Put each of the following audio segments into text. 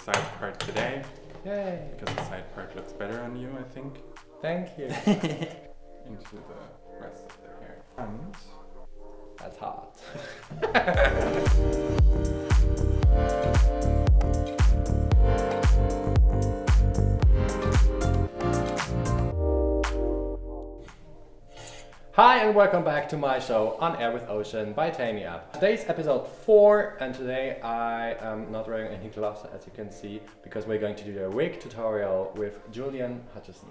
side part today. Yay! Because the side part looks better on you, I think. Thank you. Into the rest of the hair. And That's hot. Hi and welcome back to my show On Air with Ocean by Taimi app. Today's episode 4 and today I am not wearing any gloves as you can see because we're going to do a wig tutorial with Julian Hutchison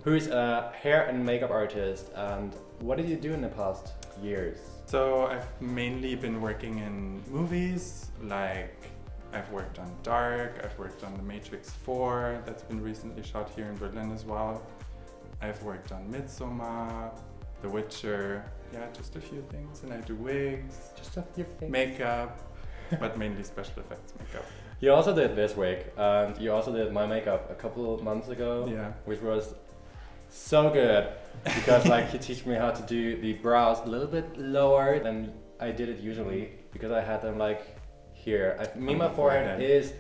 who is a hair and makeup artist. And what did you do in the past years? so I've mainly been working in movies, like I've worked on Dark, I've worked on The Matrix 4, that's been recently shot here in Berlin as well. I've worked on Midsommar, The Witcher, yeah, just a few things, and I do wigs, Just a few things. makeup, but mainly special effects makeup. You also did this wig and you also did my makeup a couple of months ago, Yeah. which was so good because like you teach me how to do the brows a little bit lower than I did it usually because I had them like here. My forehead is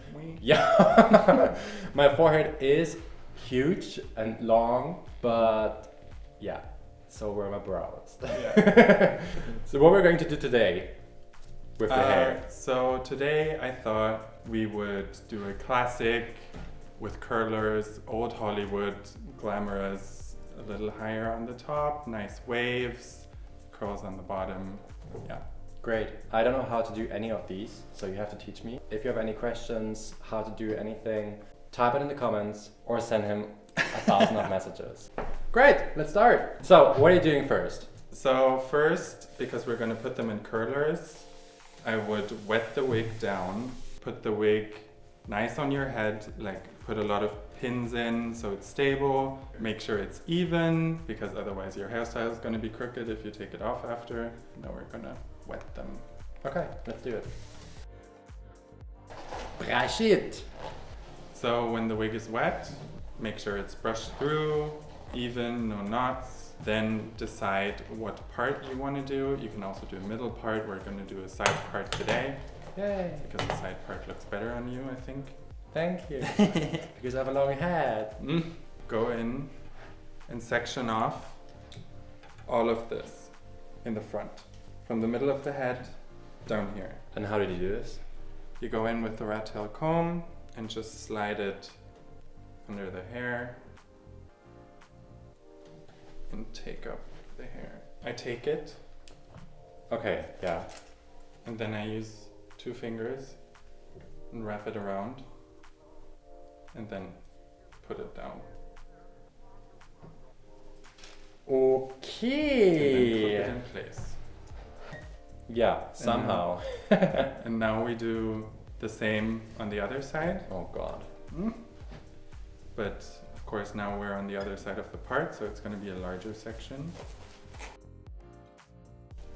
my forehead is huge and long, but yeah, so were my brows. Yeah. So what we're going to do today with the hair? So today I thought we would do a classic with curlers, old Hollywood, glamorous, a little higher on the top, nice waves, curls on the bottom, yeah. Great. I don't know how to do any of these, so you have to teach me. If you have any questions, how to do anything, type it in the comments or send him 1,000 of messages. Great, let's start. So, what are you doing first? So first, because we're going to put them in curlers, I would wet the wig down, put the wig nice on your head, like put a lot of pins in so it's stable, make sure it's even, because otherwise your hairstyle is going to be crooked if you take it off after. Now we're going to wet them. Okay, let's do it. Brush it. So when the wig is wet, make sure it's brushed through, even, no knots. Then decide what part you want to do. You can also do a middle part. We're going to do a side part today. Yay. Because the side part looks better on you, I think. Thank you. Because I have a long head. Go in and section off all of this in the front. From the middle of the head down here. And how did you do this? You go in with the rat tail comb and just slide it under the hair and take up the hair. I take it Okay, yeah. and then I use 2 fingers and wrap it around and then put it down. And then put Okay. it in place. Yeah, somehow. And now we do the same on the other side. Oh god. But of course now we're on the other side of the part, so it's going to be a larger section.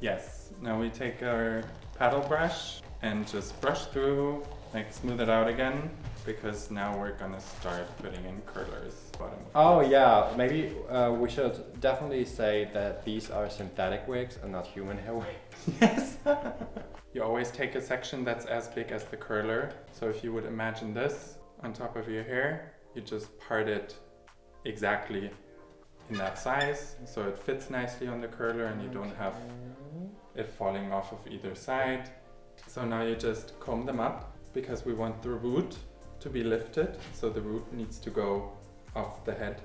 Yes, now we take our paddle brush and just brush through, like smooth it out again, because now we're going to start putting in curlers. Bottom of Oh this. yeah, maybe we should definitely say that these are synthetic wigs and not human hair wigs. Yes! You always take a section that's as big as the curler. So if you would imagine this on top of your hair, you just part it exactly in that size, so it fits nicely on the curler and you don't have it falling off of either side. So now you just comb them up because we want the root to be lifted, so the root needs to go off the head.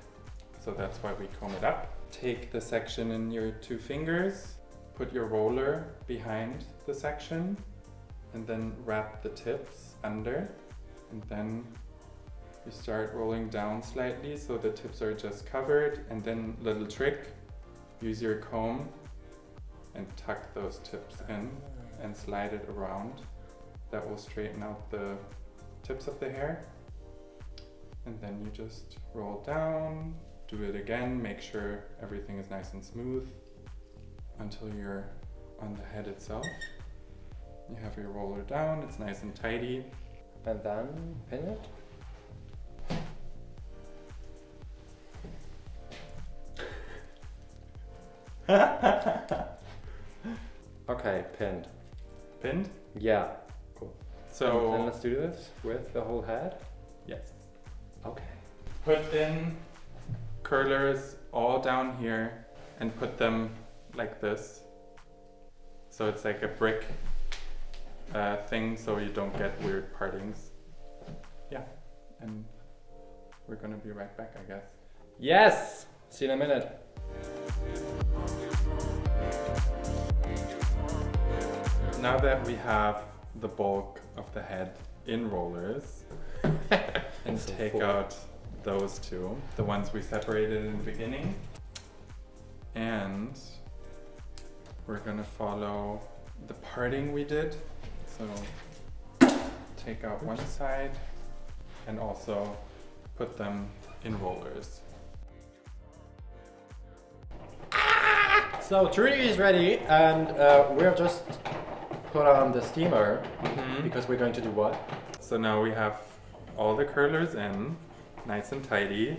So that's why we comb it up. Take the section in your 2 fingers, put your roller behind the section and then wrap the tips under, and then you start rolling down slightly so the tips are just covered, and then little trick, use your comb and tuck those tips in and slide it around. That will straighten out the tips of the hair. And then you just roll down, do it again, make sure everything is nice and smooth until you're on the head itself. You have your roller down, it's nice and tidy. And then pin it. Okay, pinned. Pinned? Yeah. Cool. So and let's do this with the whole head. yes. Okay. Put in curlers all down here and put them like this. So it's like a brick thing, so you don't get weird partings. Yeah, and we're gonna be right back, I guess. Yes! See you in a minute. Now that we have the bulk of the head in rollers, and So take full. out those two, the ones we separated in the beginning, and we're gonna follow the parting we did. So take out one side and also put them in rollers. So Trudy is ready, and we're just put on the steamer because we're going to do what? So now we have all the curlers in, nice and tidy.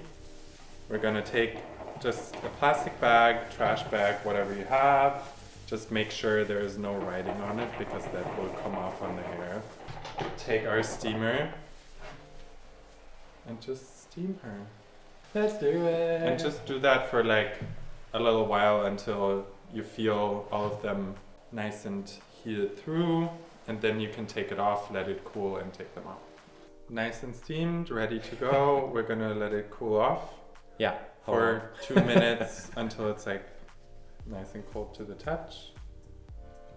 We're gonna take just a plastic bag, trash bag, whatever you have. Just make sure there is no writing on it because that will come off on the hair. Take our steamer and just steam her. Let's do it. And just do that for like a little while until you feel all of them nice and heated through, and then you can take it off, let it cool, and take them off. Nice and steamed, ready to go. We're gonna let it cool off Yeah. for 2 minutes until it's like nice and cold to the touch,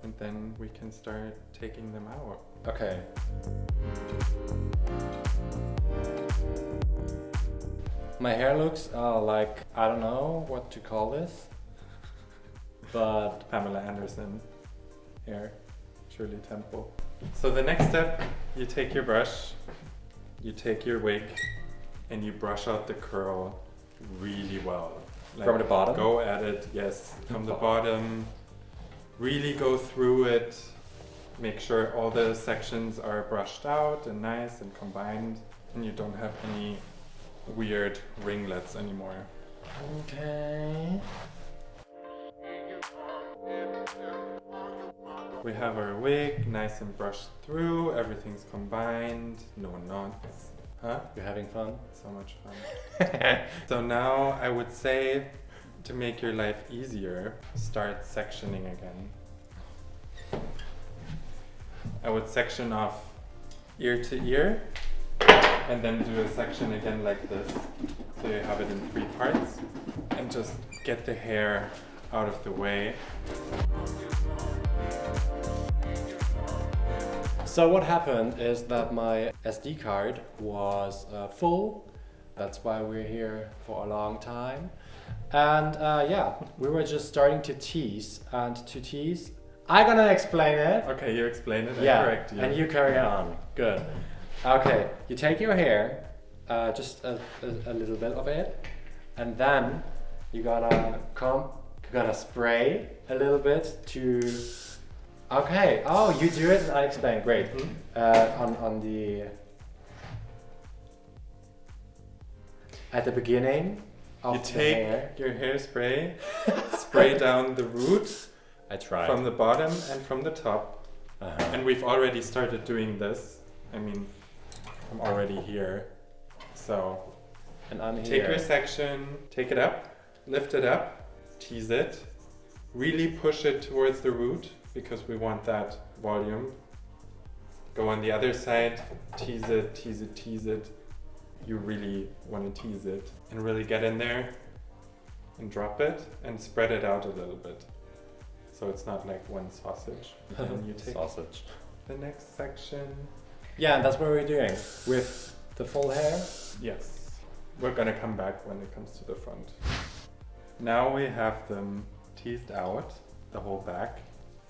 and then we can start taking them out. Okay. My hair looks like, I don't know what to call this, but Pamela Anderson hair, Shirley Temple. So the next step, you take your brush, you take your wig, and you brush out the curl really well. Like, from the bottom? Go at it, yes, from the bottom. Really go through it. Make sure all the sections are brushed out and nice and combined, and you don't have any weird ringlets anymore. Okay. We have our wig nice and brushed through, everything's combined, no knots. Huh? You're having fun? So much fun. So now I would say, to make your life easier, start sectioning again. I would section off ear to ear, and then do a section again like this. So you have it in 3 parts, and just get the hair out of the way. So what happened is that my SD card was full. That's why we're here for a long time. And yeah, we were just starting to tease. And to tease, I'm gonna explain it. Okay, you explain it, I Yeah, correct you. and you carry on. Good. Okay, you take your hair, just a little bit of it, and then you're gonna spray a little bit to. Okay. Oh, you do it. I explain. Great. On the at the beginning of You the take hair. your hairspray, spray down the root I tried. from the bottom and from the top. Uh-huh. And we've already started doing this. I mean, I'm already here. So And I'm here. take your section, take it up, lift it up, tease it, really push it towards the root because we want that volume. Go on the other side, tease it, tease it, tease it. You really want to tease it and really get in there and drop it and spread it out a little bit. So it's not like one sausage. And then you take sausage. the next section. Yeah, and that's what we're doing with the full hair. Yes. We're gonna come back when it comes to the front. Now we have them teased out, the whole back.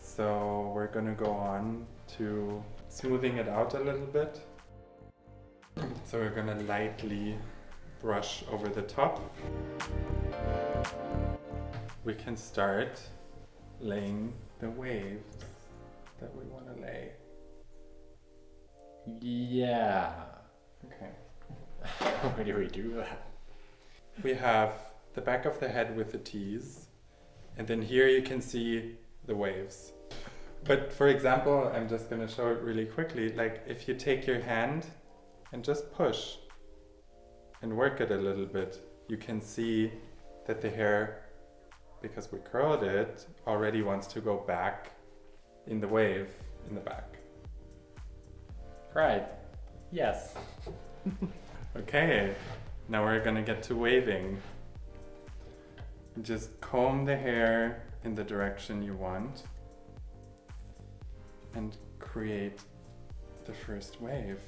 So we're gonna go on to smoothing it out a little bit. So we're gonna lightly brush over the top. We can start laying the waves that we want to lay. Yeah. Okay. Where do we do that? We have the back of the head with the tease, and then here you can see the waves. But for example, I'm just gonna show it really quickly. Like if you take your hand and just push and work it a little bit, you can see that the hair, because we curled it, already wants to go back in the wave in the back. Right. Yes. Okay, now we're gonna get to waving. Just comb the hair in the direction you want and create the first wave.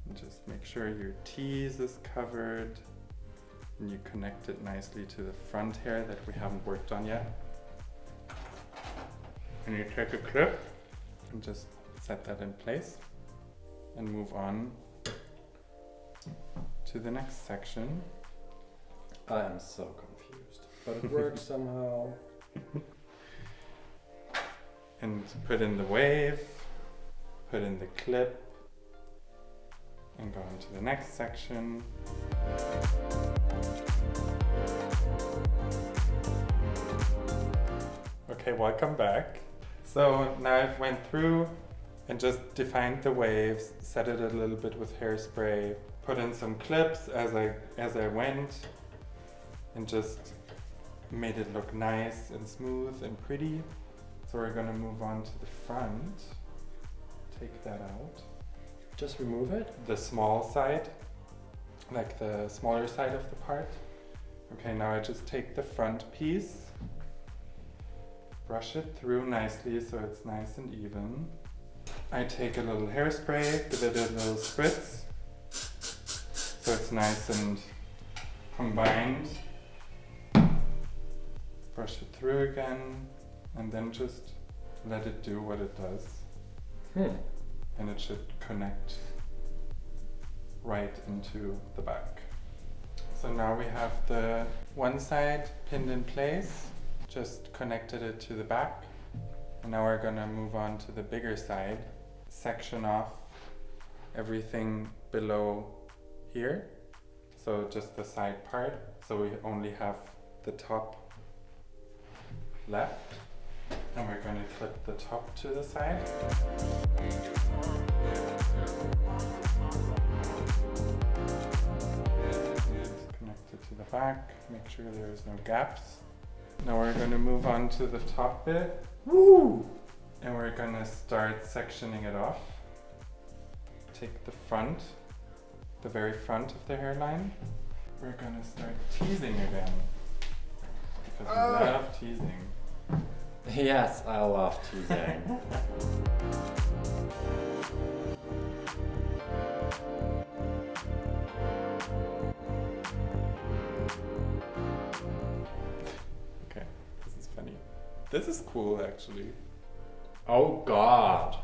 And just make sure your tease is covered and you connect it nicely to the front hair that we haven't worked on yet. And you take a clip and just set that in place and move on to the next section. I am so confused, but it works somehow. And put in the wave, put in the clip, and go on to the next section. Okay, welcome back. So now I've went through and just defined the waves, set it a little bit with hairspray, put in some clips as I went, and just made it look nice and smooth and pretty. So we're gonna move on to the front. Take that out. Just remove it? The small side, like the smaller side of the part. Okay, now I just take the front piece, brush it through nicely so it's nice and even. I take a little hairspray, give it a little spritz, so it's nice and combined. Brush it through again, and then just let it do what it does. And it should connect right into the back. So now we have the one side pinned in place, just connected it to the back. And now we're gonna move on to the bigger side, section off everything below here. So just the side part, so we only have the top left. And we're going to clip the top to the side. Connect it to the back, make sure there's no gaps. Now we're going to move on to the top bit. Woo! And we're going to start sectioning it off. Take the front, the very front of the hairline. We're going to start teasing again. Because we love teasing. Yes, I love teasing. Okay, this is funny. This is cool actually. Oh god.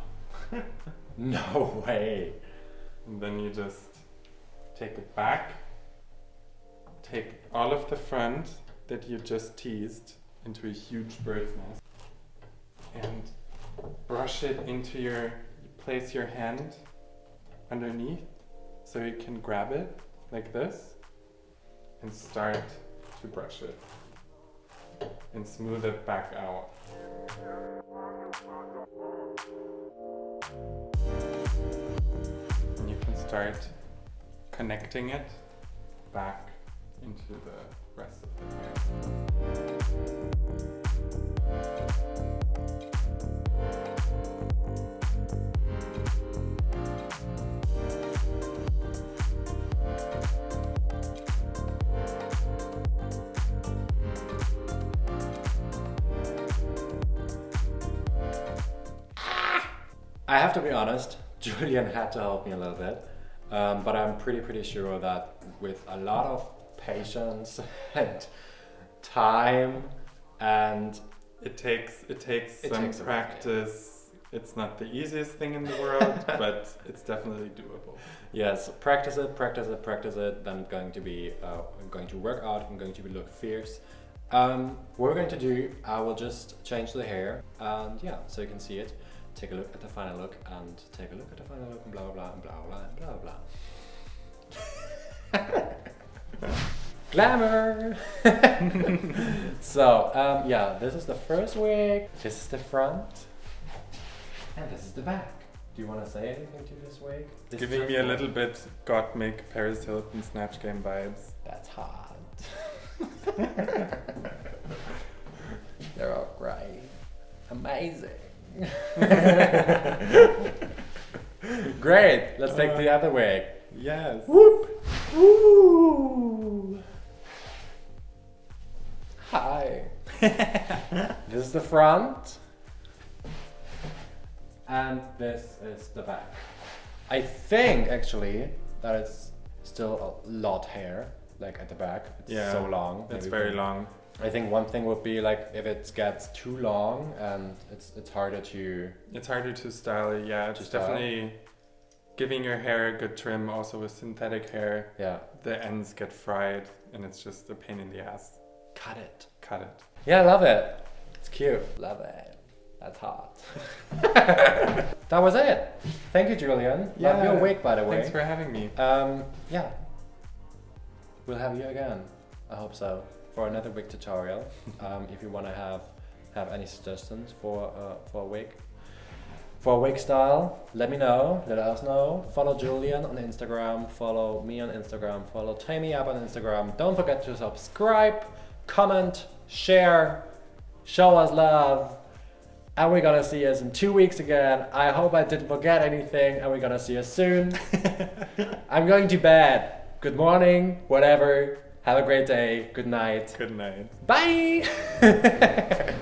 No way. And then you just take it back, take all of the front that you just teased into a huge bird's nest and brush it into place your hand underneath so you can grab it like this and start to brush it and smooth it back out. And you can start connecting it back into the rest of the hair. I have to be honest, Julian had to help me a little bit, but I'm pretty sure that with a lot of patience and time and it takes some practice. It's not the easiest thing in the world, but it's definitely doable. yes, practice it, then I'm going to be going to work out, I'm going to be look fierce. What we're going to do, I will just change the hair and yeah, so you can see it. Take a look at the final look and take a look at the final look and blah blah blah and blah blah and blah blah. Glamour! So, yeah, this is the first wig, this is the front, and this is the back. Do you want to say anything to this wig? This Giving me a little bit Gottmik Paris Hilton Snatch Game vibes. That's hot. They're all great. Amazing. Great, let's take the other wig. Yes. Whoop! Woo! Hi. This is the front. And this is the back. I think actually that it's still a lot hair, like at the back. It's so long. It's very long. I think one thing would be like if it gets too long and it's harder to... It's harder to style, yeah. It's style. definitely giving your hair a good trim. Also with synthetic hair, Yeah. the ends get fried and it's just a pain in the ass. Cut it. Cut it. Yeah, I love it. It's cute. Love it. That's hot. That was it. Thank you, Julian. Love your wig, by the way. Thanks for having me. Yeah. We'll have you again. I hope so. For another wig tutorial. If you want to have any suggestions for a wig. For a wig style, let me know. Let us know. Follow Julian on Instagram. Follow me on Instagram. Follow Taimi up on Instagram. Don't forget to subscribe, comment, share, show us love. And we're gonna see us in 2 weeks again. I hope I didn't forget anything, and we're gonna see us soon. I'm going to bed. Good morning, whatever. Have a great day. Good night. Good night. Bye!